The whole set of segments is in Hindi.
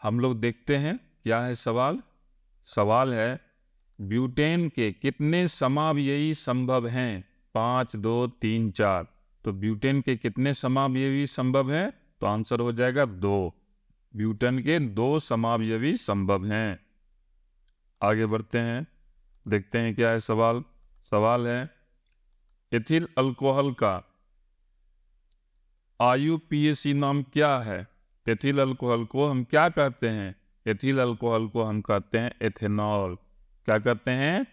हम लोग देखते हैं क्या है सवाल। सवाल है ब्यूटेन के कितने समावयवी संभव हैं। 5, 2, 3, 4। तो ब्यूटेन के कितने समावयवी संभव हैं, तो आंसर हो जाएगा 2। ब्यूटेन के 2 समावयवी संभव हैं। आगे बढ़ते हैं, देखते हैं क्या है सवाल। सवाल है एथिल अल्कोहल का IUPAC नाम क्या है। एथिल अल्कोहल को हम क्या कहते हैं। एथिल अल्कोहल को हम कहते हैं एथेनॉल। क्या कहते हैं,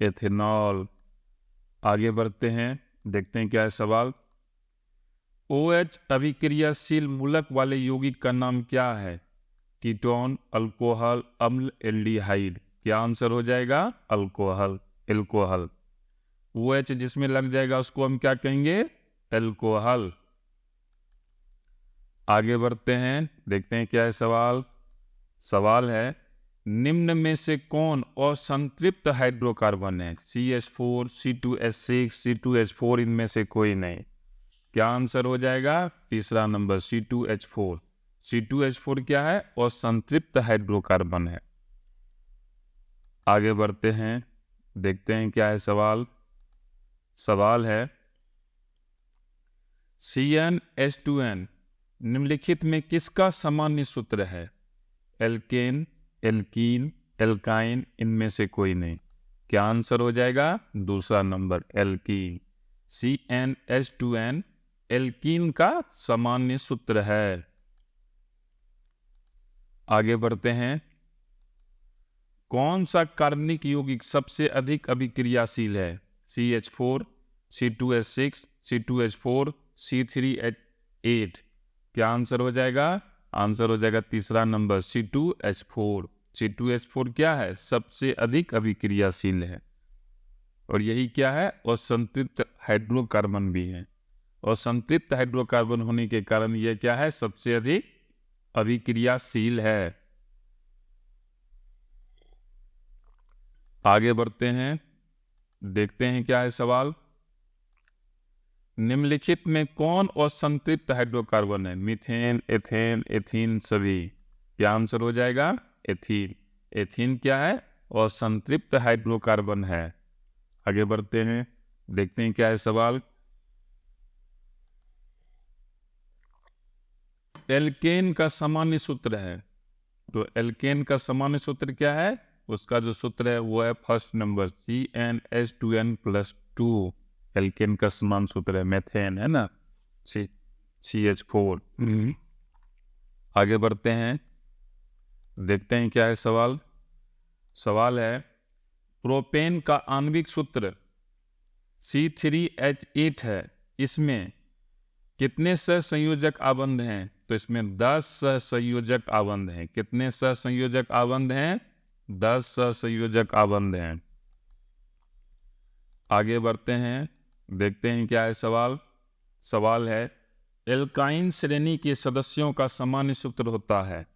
एथेनॉल। आगे बढ़ते हैं, देखते हैं क्या है सवाल। OH अभिक्रियाशील मूलक वाले यौगिक का नाम क्या है। कीटोन, अल्कोहल, अम्ल, एल्डिहाइड। क्या आंसर हो जाएगा, अल्कोहल, एल्कोहल। OH जिसमें लग जाएगा उसको हम क्या कहेंगे, एल्कोहल। आगे बढ़ते हैं, देखते हैं क्या है सवाल। सवाल है निम्न में से कौन असंतृप्त हाइड्रोकार्बन है। CH4, C2H6, C2H4, इनमें से कोई नहीं। क्या आंसर हो जाएगा, तीसरा नंबर C2H4। C2H4 क्या है, असंतृप्त हाइड्रोकार्बन है। आगे बढ़ते हैं, देखते हैं क्या है सवाल। सवाल है CnH2n निम्नलिखित में किसका सामान्य सूत्र है। एल्केन, एल्कीन, एल्काइन, इनमें से कोई नहीं। क्या आंसर हो जाएगा, दूसरा नंबर एल्कीन। CnH2n एल्कीन का सामान्य सूत्र है। आगे बढ़ते हैं, कौन सा कार्बनिक यौगिक सबसे अधिक अभिक्रियाशील है। CH4, C2H6, C2H4, C3H8। क्या आंसर हो जाएगा, आंसर हो जाएगा तीसरा नंबर C2H4। C2H4 क्या है, सबसे अधिक अभिक्रियाशील है। और यही क्या है, असंतृप्त हाइड्रोकार्बन भी है। असंतृप्त हाइड्रोकार्बन होने के कारण यह क्या है, सबसे अधिक अभिक्रियाशील है। आगे बढ़ते हैं, देखते हैं क्या है सवाल। निम्नलिखित में कौन असंतृप्त हाइड्रोकार्बन है। मीथेन, एथेन, एथीन, सभी। क्या आंसर हो जाएगा, एथीन। एथीन क्या है, असंतृप्त हाइड्रोकार्बन है। आगे बढ़ते हैं, देखते हैं क्या है सवाल। एल्केन का सामान्य सूत्र है, तो एल्केन का सामान्य सूत्र क्या है, उसका जो सूत्र है वो है फर्स्ट नंबर CnH2n+2। एल्केन का समान सूत्र है, मेथेन है ना, CH4। आगे बढ़ते हैं, देखते हैं क्या है सवाल। सवाल है प्रोपेन का आणविक सूत्र C3H8 है। इसमें कितने सहसंयोजक आबंध हैं, तो इसमें 10 सहसंयोजक आबंध हैं। कितने सहसंयोजक आबंध हैं, 10 सहसंयोजक आबंध हैं। आगे बढ़ते हैं, देखते हैं क्या है सवाल। सवाल है एल्काइन श्रेणी के सदस्यों का सामान्य सूत्र होता है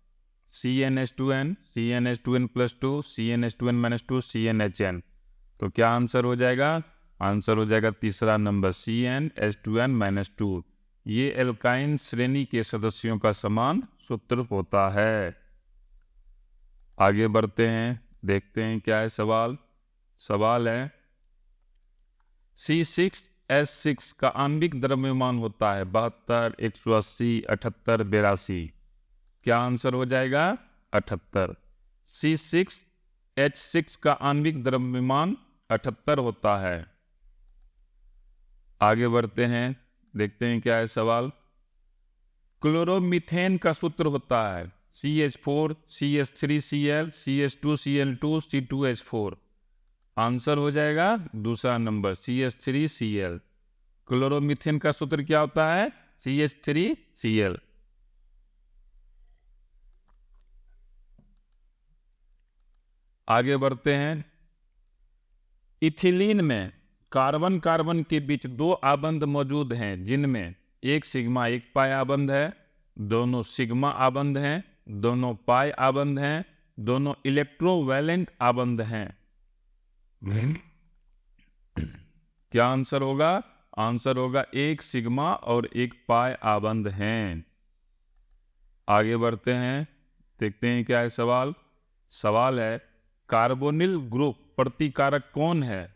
CnH2n, CnH2n+2, CnH2n-2, CnHn। तो क्या आंसर हो जाएगा, आंसर हो जाएगा तीसरा नंबर CnH2n-2। ये एल्काइन श्रेणी के सदस्यों का समान सूत्र होता है। आगे बढ़ते हैं, देखते हैं क्या है सवाल। सवाल है C6H6 का आणविक द्रव्यमान होता है 72, 180, 78, 82। क्या आंसर हो जाएगा, 78। C6H6 का आणविक द्रव्यमान 78 होता है। आगे बढ़ते हैं, देखते हैं क्या है सवाल। क्लोरोमीथेन का सूत्र होता है CH4, CH3Cl, CH2Cl2, C2H4। Answer हो जाएगा दूसरा नंबर CH3Cl। क्लोरोमीथेन का सूत्र क्या होता है, CH3Cl। आगे बढ़ते हैं, इथिलीन में कार्बन कार्बन के बीच 2 आबंध मौजूद हैं जिनमें एक सिग्मा एक पाई आबंध है, दोनों सिग्मा आबंध हैं, दोनों पाई आबंध हैं, दोनों इलेक्ट्रोवैलेंट आबंध हैं। क्या आंसर होगा, आंसर होगा एक सिग्मा और एक पाई आबंध हैं। आगे बढ़ते हैं, देखते हैं क्या है सवाल। सवाल है कार्बोनिल ग्रुप प्रतिकारक कौन है?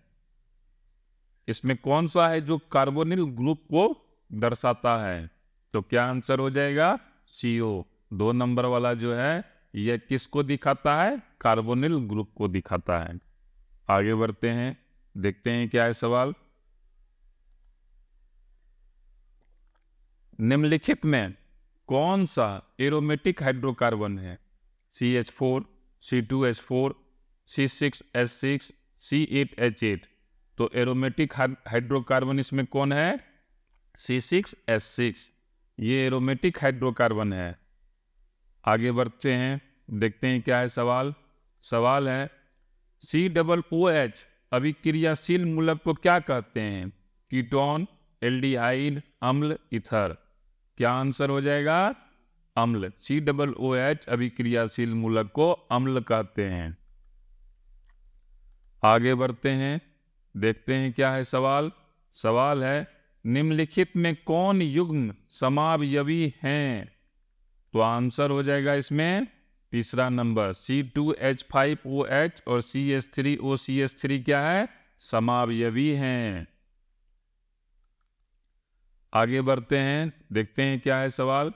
इसमें कौन सा है जो कार्बोनिल ग्रुप को दर्शाता है? तो क्या आंसर हो जाएगा? CO। 2 नंबर वाला जो है यह किसको दिखाता है? कार्बोनिल ग्रुप को दिखाता है। आगे बढ़ते हैं, देखते हैं क्या है सवाल। निम्नलिखित में कौन सा एरोमेटिक हाइड्रोकार्बन है? CH4, C2H4, C6H6, C8H8। तो एरोमेटिक हाइड्रोकार्बन इसमें कौन है? C6H6। ये एरोमेटिक हाइड्रोकार्बन है। आगे बढ़ते हैं, देखते हैं क्या है सवाल। सवाल है COOH अभिक्रियाशील मूलक को क्या कहते हैं? कीटोन, एल्डिहाइड, अम्ल, ईथर। क्या आंसर हो जाएगा? अम्ल। COOH अभिक्रियाशील मूलक को अम्ल कहते हैं। आगे बढ़ते हैं, देखते हैं क्या है सवाल। सवाल है निम्नलिखित में कौन युग्म समावयवी हैं? तो आंसर हो जाएगा इसमें तीसरा नंबर C2H5OH और CH3OCH3 क्या है? समावयवी हैं। आगे बढ़ते हैं, देखते हैं क्या है सवाल।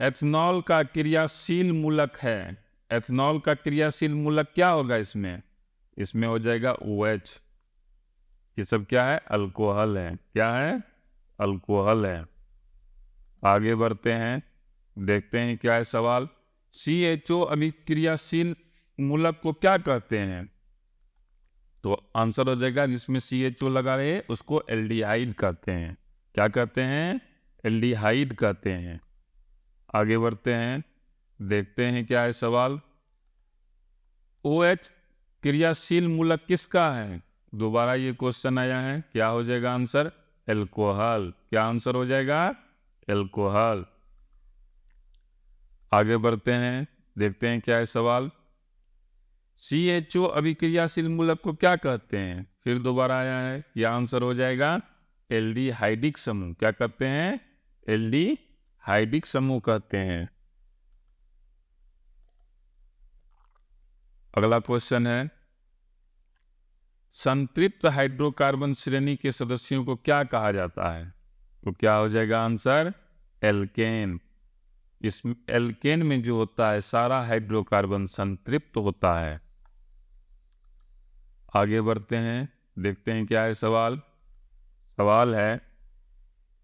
एथनॉल का क्रियाशील मूलक है। एथनॉल का क्रियाशील मूलक क्या होगा इसमें? इसमें हो जाएगा OH। ये सब क्या है? अल्कोहल है। क्या है? अल्कोहल है। आगे बढ़ते हैं, देखते हैं क्या है सवाल। CHO अभिक्रियाशील मूलक को क्या कहते हैं? तो आंसर हो जाएगा जिसमें CHO लगा रहे उसको एल्डिहाइड कहते हैं। क्या कहते हैं? एल्डिहाइड कहते हैं। आगे बढ़ते हैं, देखते हैं क्या है सवाल। OH क्रियाशील मूलक किसका है? दोबारा ये क्वेश्चन आया है। क्या हो जाएगा आंसर? एल्कोहल। क्या आंसर हो जाएगा? एल्कोहल। आगे बढ़ते हैं, देखते हैं क्या है सवाल। CHO अभिक्रियाशील मूलक को क्या कहते हैं? फिर दोबारा आया है। यह आंसर हो जाएगा एल्डिहाइडिक समूह। क्या कहते हैं? एल्डिहाइडिक समूह कहते हैं। अगला क्वेश्चन है संतृप्त हाइड्रोकार्बन श्रेणी के सदस्यों को क्या कहा जाता है? तो क्या हो जाएगा आंसर? एल्केन। इस एल्केन में जो होता है सारा हाइड्रोकार्बन संतृप्त होता है। आगे बढ़ते हैं, देखते हैं क्या है सवाल। सवाल है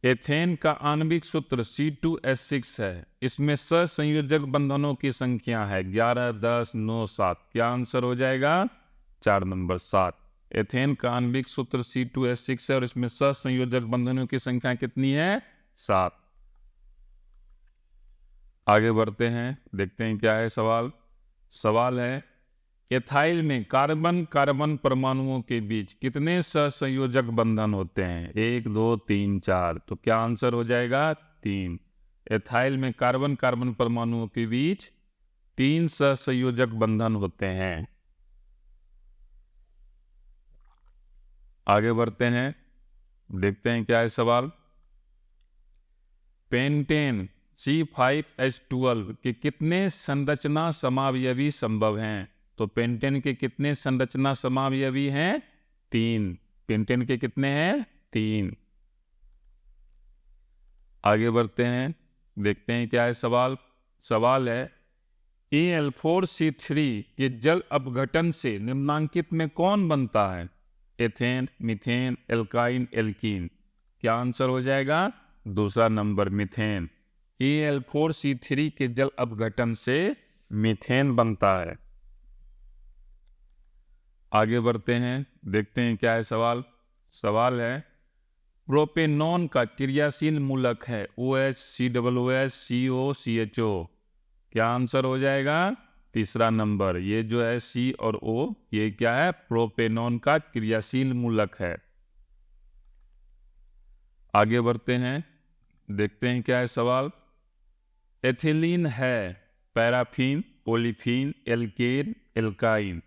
एथेन का आणविक सूत्र C2H6 है। इसमें सहसंयोजक बंधनों की संख्या है 11, 10, 9, 7। क्या आंसर हो जाएगा? 4 नंबर 7। एथेन का आणविक सूत्र C2H6 है और इसमें सहसंयोजक बंधनों की संख्या कितनी है? 7। आगे बढ़ते हैं, देखते हैं क्या है सवाल। सवाल है एथाइल में कार्बन कार्बन परमाणुओं के बीच कितने सहसंयोजक बंधन होते हैं? 1, 2, 3, 4। तो क्या आंसर हो जाएगा? 3। एथाइल में कार्बन कार्बन परमाणुओं के बीच 3 सहसंयोजक बंधन होते हैं। आगे बढ़ते हैं, देखते हैं क्या है सवाल। पेंटेन C5H12 के कितने संरचना समावयवी संभव हैं? तो पेंटेन के कितने संरचना समावयवी हैं? 3। पेंटेन के कितने हैं? 3। आगे बढ़ते हैं, देखते हैं क्या है सवाल। सवाल है Al4C3 के जल अपघटन से निम्नांकित में कौन बनता है? Ethane, methane, alkyne, alkene. क्या आंसर हो जाएगा? दूसरा नंबर मीथेन। Al4C3 के जल अपघटन से मीथेन बनता है। आगे बढ़ते हैं, देखते हैं क्या है सवाल। सवाल है प्रोपेनॉन का क्रियाशील मूलक है OH, COOH, CO, CHO। क्या आंसर हो जाएगा? तीसरा नंबर। ये जो है C और O ये क्या है? प्रोपेनॉन का क्रियाशील मूलक है। आगे बढ़ते हैं, देखते हैं क्या है सवाल। एथिलीन है पैराफिन, ओलिफिन, एल्केन, एल्काइन।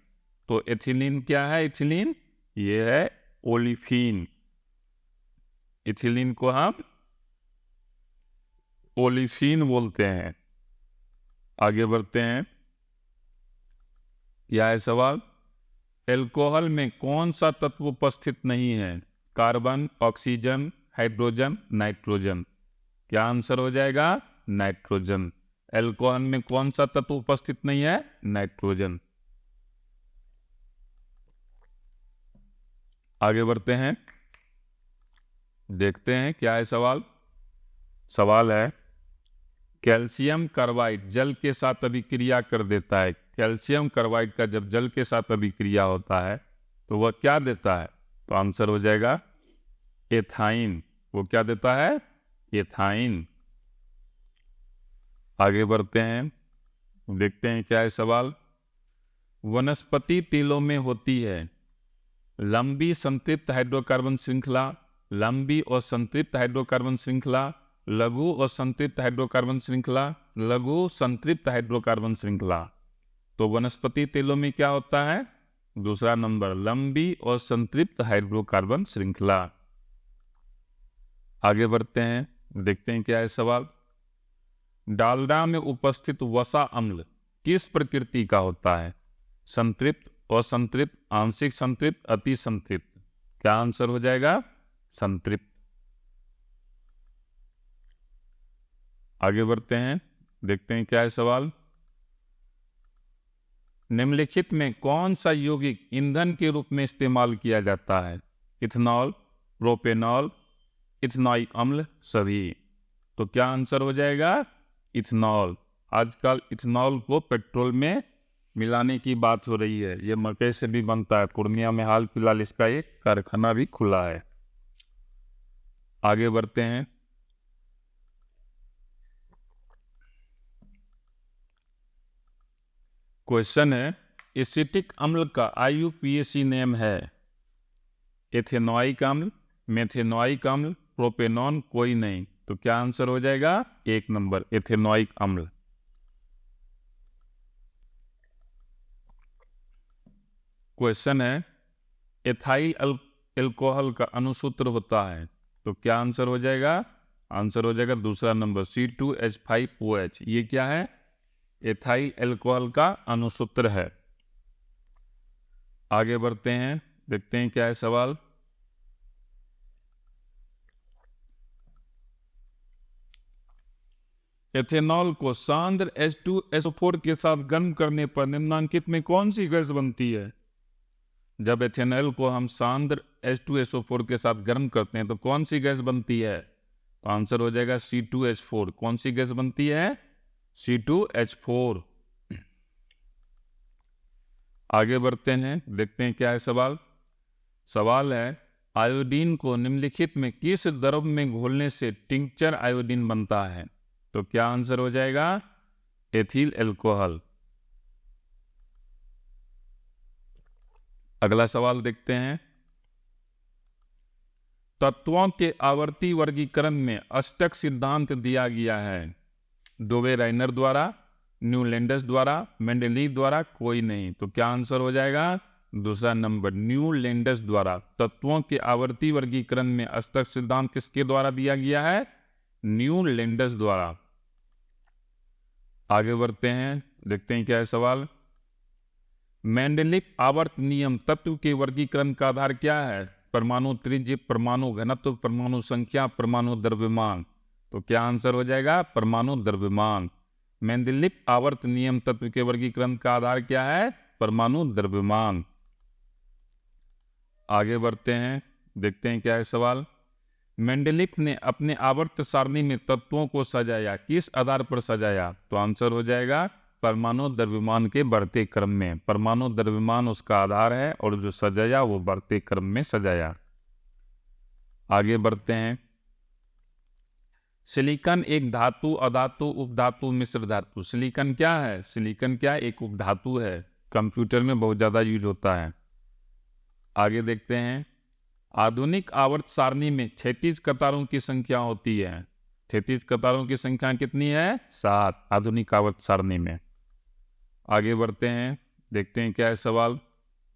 तो एथिलीन क्या है? एथिलीन ये है ओलिफिन। एथिलीन को हम ओलिफिन बोलते हैं। आगे बढ़ते हैं, क्या है सवाल? एल्कोहल में कौन सा तत्व उपस्थित नहीं है? Carbon, oxygen, hydrogen, nitrogen. क्या आंसर हो जाएगा? नाइट्रोजन। एल्कोहल में कौन सा तत्व उपस्थित नहीं है? नाइट्रोजन। आगे बढ़ते हैं, देखते हैं क्या है सवाल। सवाल है, कैल्शियम कार्बाइड जल के साथ अभिक्रिया कर देता है। कैल्शियम कार्बाइड का जब जल के साथ अभिक्रिया होता है तो वह क्या देता है? तो आंसर हो जाएगा एथाइन। वो क्या देता है? एथाइन। आगे बढ़ते हैं, देखते हैं क्या है सवाल। वनस्पति तेलों में होती है लंबी संतृप्त हाइड्रोकार्बन श्रृंखला, लंबी और संतृप्त हाइड्रोकार्बन श्रृंखला, लघु और संतृप्त हाइड्रोकार्बन श्रृंखला, लघु संतृप्त हाइड्रोकार्बन श्रृंखला। तो वनस्पति तेलों में क्या होता है? दूसरा नंबर, लंबी और संतृप्त हाइड्रोकार्बन श्रृंखला। आगे बढ़ते हैं, देखते हैं क्या है सवाल। डालडा में उपस्थित वसा अम्ल किस प्रकृति का होता है? संतृप्त, असंतृप्त, आंशिक संतृप्त, अति संतृप्त। क्या आंसर हो जाएगा? संतृप्त। आगे बढ़ते हैं, देखते हैं क्या है सवाल। निम्नलिखित में कौन सा यौगिक ईंधन के रूप में इस्तेमाल किया जाता है? इथेनॉल, प्रोपेनॉल, इथेनॉइक अम्ल, सभी। तो क्या आंसर हो जाएगा? इथेनॉल। आजकल इथेनॉल को पेट्रोल में मिलाने की बात हो रही है। ये मकई से भी बनता है। पूर्णिया में हाल फिलहाल इसका एक कारखाना भी खुला है। आगे बढ़ते हैं, क्वेश्चन है, एसिटिक अम्ल का IUPAC नेम है एथेनॉइक अम्ल, मेथेनॉइक अम्ल, प्रोपेनॉन, कोई नहीं। तो क्या आंसर हो जाएगा? एक नंबर, एथेनॉइक अम्ल। क्वेश्चन है, एथाइल एल्कोहल का अणुसूत्र होता है। तो क्या आंसर हो जाएगा? आंसर हो जाएगा दूसरा नंबर, C2H5OH। ये क्या है? एथाइल एल्कोहल का अणुसूत्र है। आगे बढ़ते हैं, देखते हैं क्या है सवाल। एथेनॉल को सांद्र H2SO4 के साथ गर्म करने पर निम्नलिखित में कौन सी गैस बनती है? जब एथेनॉल को हम सांद्र H2SO4 के साथ गर्म करते हैं तो कौन सी गैस बनती है? तो आंसर हो जाएगा C2H4। कौन सी गैस बनती है? C2H4। आगे बढ़ते हैं, देखते हैं क्या है सवाल। सवाल है, आयोडीन को निम्नलिखित में किस द्रव में घोलने से टिंक्चर आयोडीन बनता है? तो क्या आंसर हो जाएगा? Ethyl alcohol. अगला सवाल देखते हैं, तत्वों के आवर्ती वर्गीकरण में अष्टक सिद्धांत दिया गया है डोबे-राइनर द्वारा, न्यूलैंडस द्वारा, मेंडलीव द्वारा, कोई नहीं। तो क्या आंसर हो जाएगा? दूसरा नंबर, न्यूलैंडस द्वारा। तत्वों के आवर्ती वर्गीकरण में अष्टक सिद्धांत किसके द्वारा दिया गया है? न्यूलैंडस द्वारा। आगे बढ़ते हैं, देखते हैं क्या है सवाल। मेंडलीव आवर्त नियम तत्व के वर्गीकरण का आधार क्या है? परमाणु त्रिज्य, परमाणु घनत्व, परमाणु संख्या, परमाणु द्रव्यमान। तो क्या आंसर हो जाएगा? परमाणु द्रव्यमान। मेंडलीव आवर्त नियम तत्व के वर्गीकरण का आधार क्या है? परमाणु द्रव्यमान। आगे बढ़ते हैं, देखते हैं क्या है सवाल। मेंडलीव ने अपने आवर्त सारणी में तत्वों को सजाया, किस आधार पर सजाया? तो आंसर हो जाएगा परमाणु द्रव्यमान के बढ़ते क्रम में। परमाणु द्रव्यमान उसका आधार है और जो सजाया वो बढ़ते क्रम में सजाया। आगे बढ़ते हैं, सिलिकॉन एक धातु, अधातु, उपधातु, मिश्र धातु। सिलिकॉन क्या है? सिलिकॉन क्या? एक उपधातु है। कंप्यूटर में बहुत ज्यादा यूज होता है। आगे देखते हैं, आधुनिक आवर्त सारणी में क्षैतिज कतारों की संख्या होती है। क्षैतिज कतारों की संख्या कितनी है? 7 आधुनिक आवर्त सारणी में। आगे बढ़ते हैं, देखते हैं क्या है सवाल।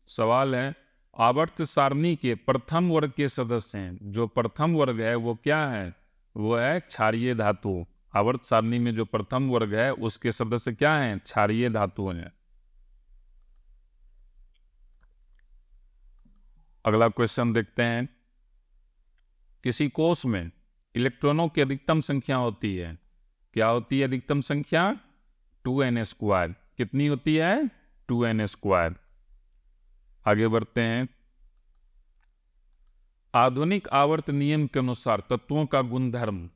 सवाल है, आवर्त सारणी के प्रथम वर्ग के सदस्य हैं। जो प्रथम वर्ग है वो क्या है? वो है क्षारीय धातु। आवर्त सारणी में जो प्रथम वर्ग है उसके सदस्य क्या हैं? क्षारीय धातु हैं। अगला क्वेश्चन देखते हैं। किसी कोष में इलेक्ट्रॉनों की अधिकतम संख्या होती है, क्या होती है अधिकतम संख्या? 2n²। कितनी होती है? 2n²। आगे बढ़ते हैं। आधुनिक आवर्त नियम के अनुसार तत्वों का गुणधर्म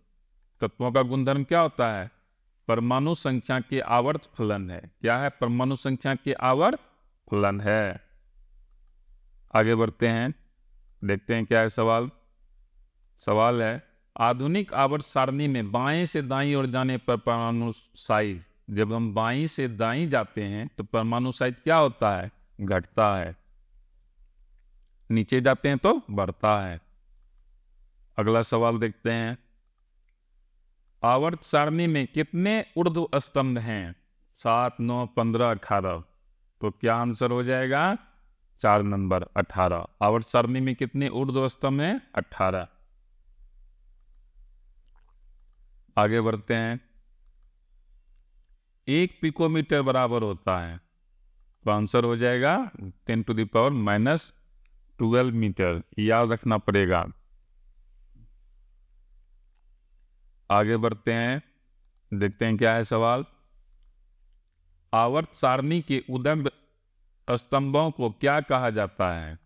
क्या होता है? परमाणु संख्या के आवर्त फलन है। क्या है? परमाणु संख्या के आवर्त फलन है। आगे बढ़ते हैं, देखते हैं क्या है सवाल। सवाल है, आधुनिक आवर्त सारणी में बाएं से दाईं ओर जाने पर परमाणु साइज, जब हम बाईं से दाईं जाते हैं तो परमाणु साइज क्या होता है? घटता है। नीचे जाते हैं तो बढ़ता है। अगला सवाल देखते हैं। आवर्त सारणी में कितने ऊर्ध्व स्तंभ हैं? 7, 9, 15, 18। तो क्या आंसर हो जाएगा? 4 नंबर 18। आवर्त सारणी में कितने ऊर्ध्व स्तंभ हैं? 18। आगे बढ़ते हैं। 1 पिकोमीटर बराबर होता है, तो आंसर हो जाएगा 10⁻⁻12 मीटर। याद रखना पड़ेगा। आगे बढ़ते हैं, देखते हैं क्या है सवाल। आवर्त सारणी के उदंड स्तंभों को क्या कहा जाता है?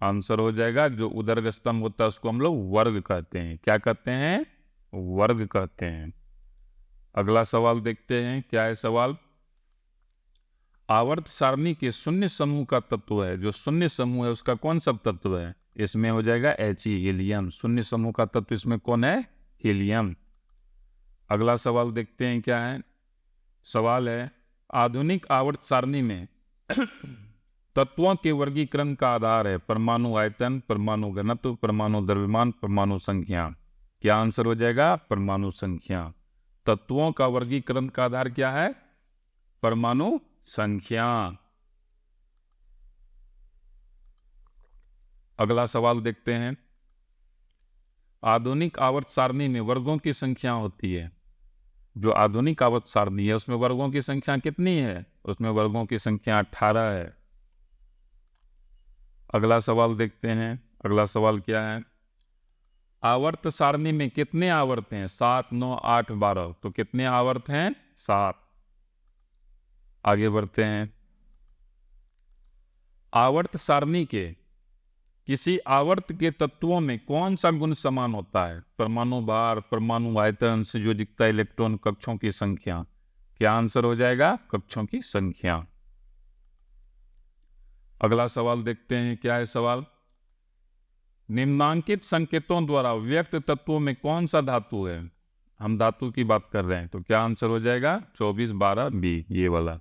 आंसर हो जाएगा, जो उदर्ग स्तंभ होता है उसको हम लोग वर्ग कहते हैं। क्या कहते हैं? वर्ग कहते हैं। अगला सवाल देखते हैं क्या है सवाल। आवर्त सारणी के शून्य समूह का तत्व है, जो शून्य समूह है उसका कौन सा तत्व है? इसमें हो जाएगा He, हीलियम। शून्य समूह का तत्व इसमें कौन है? हीलियम। अगला सवाल देखते हैं क्या है। सवाल है, आधुनिक आवर्त सारणी में तत्वों के वर्गीकरण का आधार है परमाणु आयतन, परमाणु घनत्व, परमाणु द्रव्यमान, परमाणु संख्या। क्या आंसर हो जाएगा? परमाणु संख्या। तत्वों का वर्गीकरण का आधार क्या है? परमाणु संख्या। अगला सवाल देखते हैं। आधुनिक आवर्त सारणी में वर्गों की संख्या होती है, जो आधुनिक आवर्त सारणी है उसमें वर्गों की संख्या कितनी है? उसमें वर्गों की संख्या 18 है। अगला सवाल देखते हैं। अगला सवाल क्या है। आवर्त सारणी में कितने आवर्त हैं? 7, 9, 8, 12। तो कितने आवर्त हैं? 7। आगे बढ़ते हैं। आवर्त सारणी के किसी आवर्त के तत्वों में कौन सा गुण समान होता है? परमाणु भार, परमाणु आयतन, संयोजकता, इलेक्ट्रॉन, कक्षों की संख्या। क्या आंसर हो जाएगा? कक्षों की संख्या। अगला सवाल देखते हैं क्या है सवाल। निम्नांकित संकेतों द्वारा व्यक्त तत्वों में कौन सा धातु है? हम धातु की बात कर रहे हैं, तो क्या आंसर हो जाएगा? 24, 12, B, ये वाला।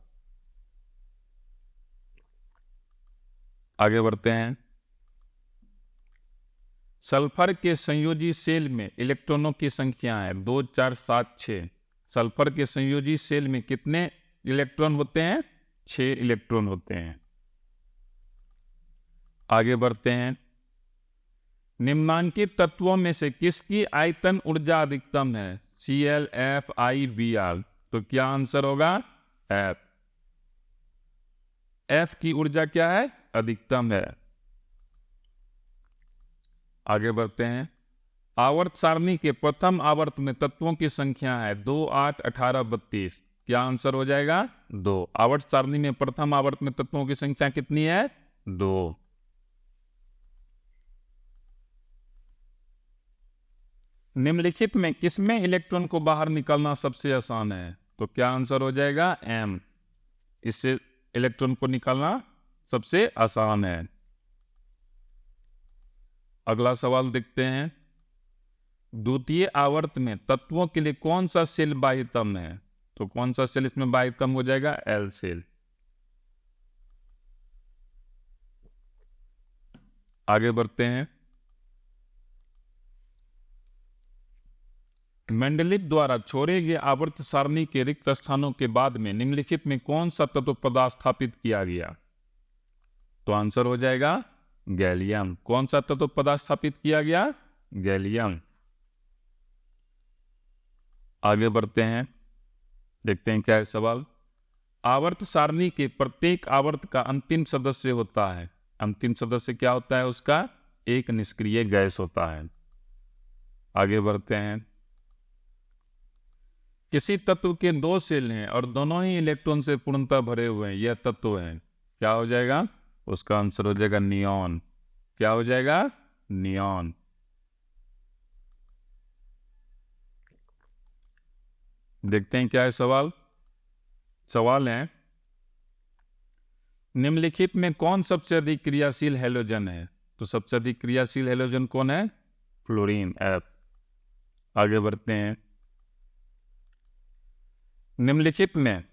आगे बढ़ते हैं। सल्फर के संयोजी सेल में इलेक्ट्रॉनों की संख्या है 2, 4, 7, 6। सल्फर के संयोजी सेल में कितने इलेक्ट्रॉन होते हैं? 6 इलेक्ट्रॉन होते हैं। आगे बढ़ते हैं। निम्नांकित तत्वों में से किसकी आयतन ऊर्जा अधिकतम है? Cl, F, I, Br। तो क्या आंसर होगा? F। F की ऊर्जा क्या है? अधिकतम है। आगे बढ़ते हैं। आवर्त सारणी के प्रथम आवर्त में तत्वों की संख्या है 2, 8, 18, 32। क्या आंसर हो जाएगा? 2। आवर्त सारणी में प्रथम आवर्त में तत्वों की संख्या कितनी है? 2। निम्नलिखित में किसमें इलेक्ट्रॉन को बाहर निकालना सबसे आसान है? तो क्या आंसर हो जाएगा? M। इससे इलेक्ट्रॉन को निकालना सबसे आसान है। अगला सवाल देखते हैं। द्वितीय आवर्त में तत्वों के लिए कौन सा सेल बाह्यतम है? तो कौन सा सेल इसमें बाह्यतम हो जाएगा? L cell. आगे बढ़ते हैं। मेंडलीव द्वारा छोड़े गए आवर्त सारणी के रिक्त स्थानों के बाद में निम्नलिखित में कौन सा तत्व पदार्थ स्थापित किया गया? तो आंसर हो जाएगा गैलियम। कौन सा तत्व पदार्थ स्थापित किया गया? गैलियम। आगे बढ़ते हैं, देखते हैं क्या है सवाल। आवर्त सारणी के प्रत्येक आवर्त का अंतिम सदस्य होता है, अंतिम सदस्य क्या होता है उसका? एक निष्क्रिय गैस होता है। आगे बढ़ते हैं। किसी तत्व के दो सेल हैं और दोनों ही इलेक्ट्रॉन से पूर्णतः भरे हुए हैं, यह तत्व है, क्या हो जाएगा? उसका आंसर हो जाएगा नियॉन। क्या हो जाएगा? नियॉन। देखते हैं क्या है सवाल। सवाल है, निम्नलिखित में कौन सबसे अधिक क्रियाशील हैलोजन है? तो सबसे अधिक क्रियाशील हैलोजन कौन है? Fluorine, F। आगे बढ़ते हैं। निम्नलिखित में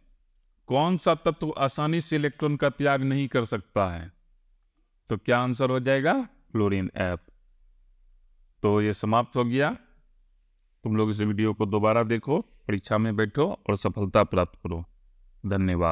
कौन सा तत्व आसानी से इलेक्ट्रॉन का त्याग नहीं कर सकता है? तो क्या आंसर हो जाएगा? Fluorine, F। तो ये समाप्त हो गया। तुम लोग इस वीडियो को दोबारा देखो, परीक्षा में बैठो और सफलता प्राप्त करो। धन्यवाद।